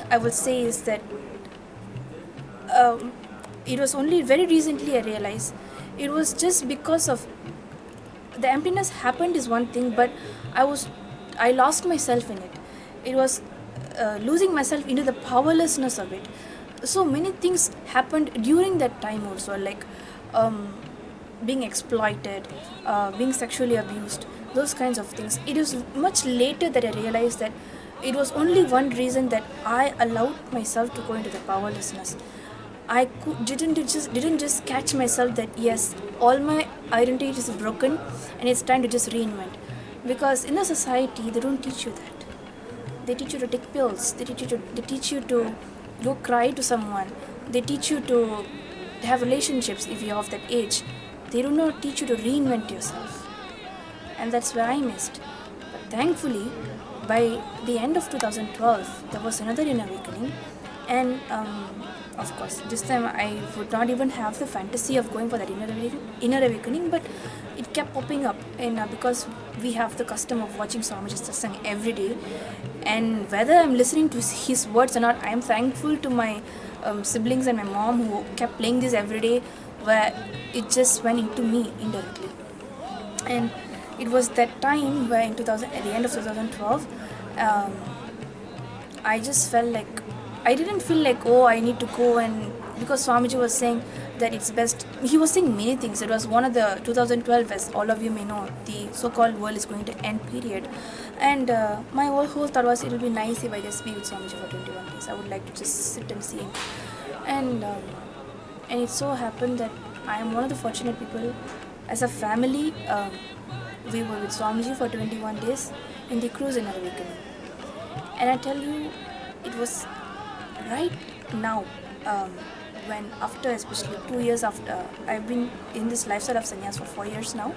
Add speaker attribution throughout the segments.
Speaker 1: I would say is that um, it was only very recently I realized it was just because of the emptiness happened is one thing, but I lost myself in it. It was losing myself into the powerlessness of it. So many things happened during that time also, like um, being exploited, being sexually abused, those kinds of things. It is much later that I realized that it was only one reason that I allowed myself to go into the powerlessness. Didn't just catch myself that yes, all my identity is broken and it's time to just reinvent. Because in the society they don't teach you that. They teach you to take pills. They teach you to go cry to someone. They teach you to have relationships if you're of that age. They do not teach you to reinvent yourself. And that's where I missed. But thankfully, by the end of 2012, there was another inner awakening. And of course, this time I would not even have the fantasy of going for that inner awakening, but it kept popping up. And because we have the custom of watching Swamiji's satsang every day, and whether I'm listening to his words or not, I am thankful to my siblings and my mom who kept playing this every day, where it just went into me indirectly. And it was that time where at the end of 2012, um, I just felt like I didn't feel like, oh, I need to go, and because Swamiji was saying that it's best. He was saying many things. It was one of the 2012, as all of you may know, the so-called world is going to end period. And my whole thought was, it will be nice if I just be with Swamiji for 21 days. I would like to just sit and see him. And it so happened that I am one of the fortunate people. As a family, we were with Swamiji for 21 days in the cruise in awakening. And I tell you, it was right now, when after, especially 2 years after, I've been in this lifestyle of sannyas for 4 years now,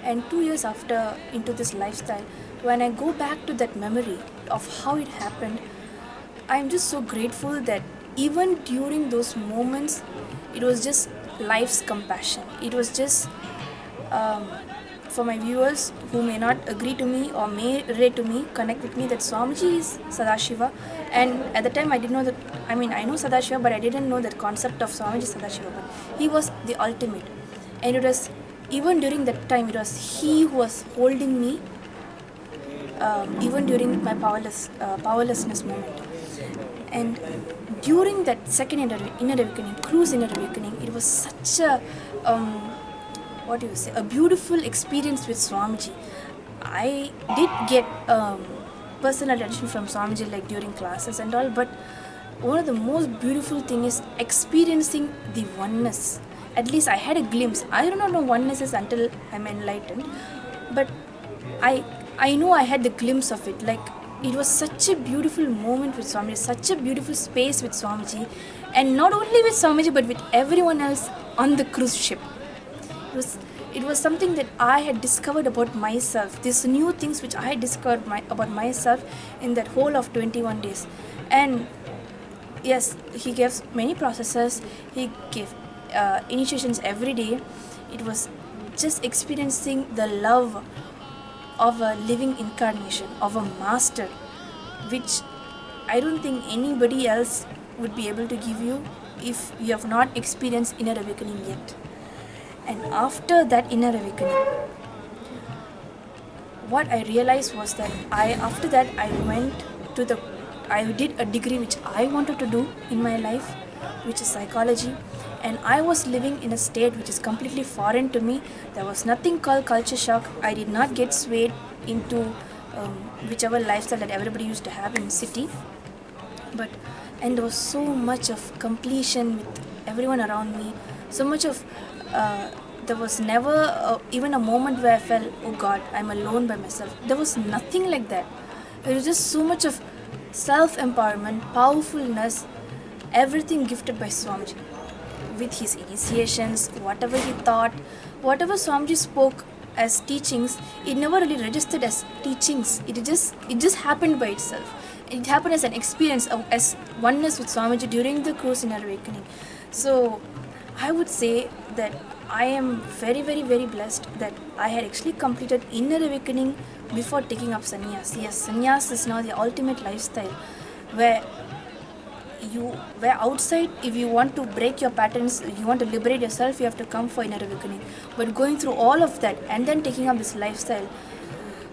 Speaker 1: and 2 years after into this lifestyle, when I go back to that memory of how it happened, I'm just so grateful that even during those moments, it was just life's compassion. It was just for my viewers who may not agree to me or may relate to me, connect with me, that Swamiji is Sadashiva. And at the time I didn't know that, I know Sadashiva, but I didn't know that concept of Swamiji Sadashiva. But he was the ultimate. And it was, even during that time, it was he who was holding me, even during my powerlessness moment. And during that second inner awakening, cruise inner awakening, it was such a a beautiful experience with Swamiji. I did get personal attention from Swamiji, like during classes and all, but one of the most beautiful thing is experiencing the oneness. At least I had a glimpse. I do not know oneness is until I'm enlightened, but I know I had the glimpse of it. Like, it was such a beautiful moment with Swamiji, such a beautiful space with Swamiji, and not only with Swamiji but with everyone else on the cruise ship. It was something that I had discovered about myself, these new things which I had discovered about myself in that whole of 21 days. And yes, he gave many processes, he gave initiations every day. It was just experiencing the love of a living incarnation, of a master, which I don't think anybody else would be able to give you if you have not experienced inner awakening yet. And after that inner awakening, what I realized was that after that I did a degree which I wanted to do in my life, which is psychology, and I was living in a state which is completely foreign to me. There was nothing called culture shock. I did not get swayed into whichever lifestyle that everybody used to have in city, and there was so much of completion with everyone around me, so much of there was never even a moment where I felt, oh God, I'm alone by myself. There was nothing like that. There was just so much of self-empowerment, powerfulness, everything gifted by Swamiji. With his initiations, whatever he taught, whatever Swamiji spoke as teachings, it never really registered as teachings. It just happened by itself. It happened as an experience as oneness with Swamiji during the cruise in awakening. So I would say that I am very, very, very blessed that I had actually completed inner awakening before taking up sannyas. Yes, sannyas is now the ultimate lifestyle, where where outside, if you want to break your patterns, you want to liberate yourself, you have to come for inner awakening. But going through all of that and then taking up this lifestyle,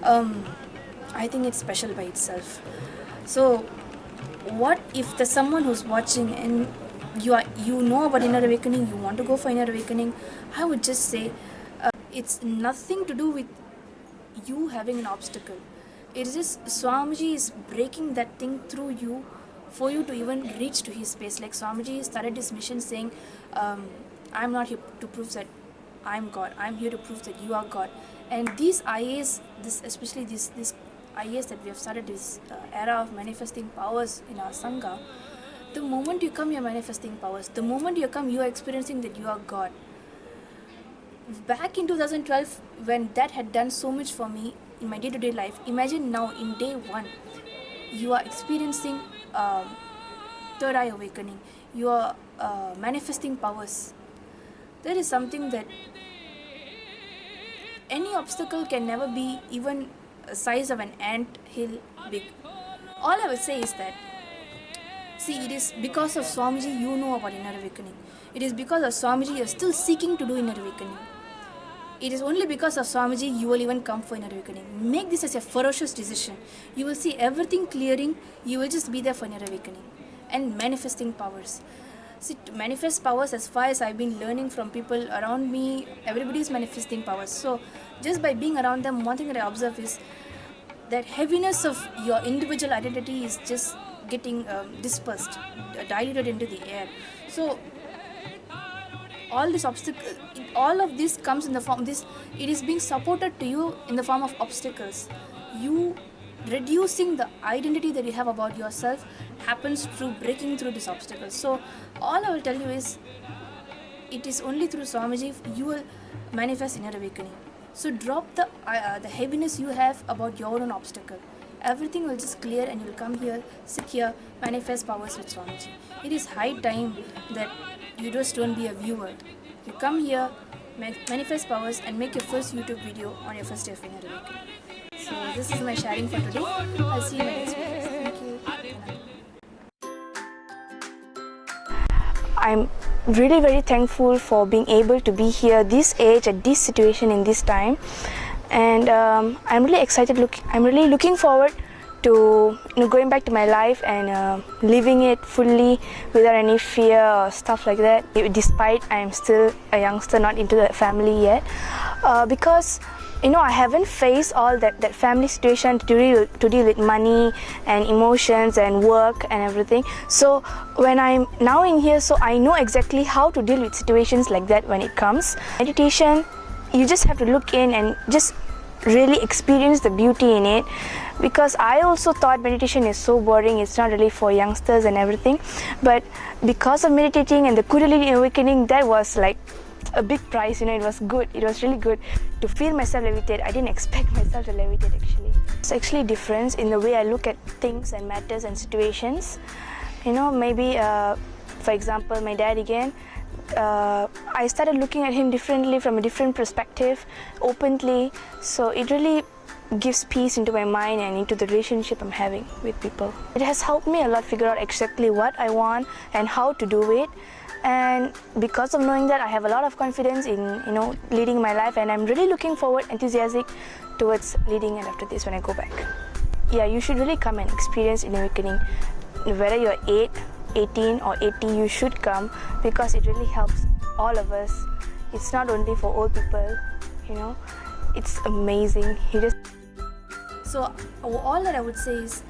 Speaker 1: I think it's special by itself. So what if there's someone who's watching and you know about inner awakening, you want to go for inner awakening? I would just say it's nothing to do with you having an obstacle. It's just Swamiji is breaking that thing through you for you to even reach to his space. Like Swamiji started his mission saying, I'm not here to prove that I'm God. I'm here to prove that you are God. And these IAs, especially this IAs that we have started this era of manifesting powers in our Sangha, the moment you come, you're manifesting powers. The moment you come, you are experiencing that you are God. Back in 2012, when that had done so much for me in my day-to-day life, imagine now in day one, you are experiencing third eye awakening. You are manifesting powers. That is something that any obstacle can never be even the size of an ant hill big. All I will say is that, see, it is because of Swamiji you know about inner awakening. It is because of Swamiji you are still seeking to do inner awakening. It is only because of Swamiji you will even come for inner awakening. Make this as a ferocious decision. You will see everything clearing. You will just be there for inner awakening and manifesting powers. See, to manifest powers, as far as I've been learning from people around me, everybody is manifesting powers. So just by being around them, one thing that I observe is that heaviness of your individual identity is just getting dispersed, diluted into the air. So all this all of this comes in the form, it is being supported to you in the form of obstacles. You reducing the identity that you have about yourself happens through breaking through these obstacles. So all I will tell you is, it is only through Swamiji you will manifest inner awakening. So drop the heaviness you have about your own obstacle. Everything will just clear and you will come here, sit here, manifest powers with Swamiji. It is high time that you just don't be a viewer. You come here, manifest powers and make your first YouTube video on your first day of inner awakening. So this is my sharing for today. I'll see you in my next video. Thank you.
Speaker 2: I'm really very thankful for being able to be here this age at this situation in this time, and I'm really excited. I'm really looking forward to going back to my life and living it fully without any fear or stuff like that, despite I'm still a youngster, not into the family yet, because I haven't faced all that family situation to deal with money and emotions and work and everything. So when I'm now in here, so I know exactly how to deal with situations like that when it comes. Meditation, you just have to look in and just really experience the beauty in it, because I also thought meditation is so boring, it's not really for youngsters and everything. But because of meditating and the Kundalini awakening, that was like a big prize. It was good. It was really good to feel myself levitate. I didn't expect myself to levitate actually. It's actually a difference in the way I look at things and matters and situations. Maybe for example, my dad again, I started looking at him differently, from a different perspective, openly. So it really gives peace into my mind and into the relationship I'm having with people. It has helped me a lot figure out exactly what I want and how to do it. And because of knowing that, I have a lot of confidence in leading my life, and I'm really looking forward, enthusiastic towards leading it after this when I go back. Yeah, you should really come and experience inner awakening. Whether you're 8, 18 or 80, you should come, because it really helps all of us. It's not only for old people, it's amazing.
Speaker 1: So all that I would say is,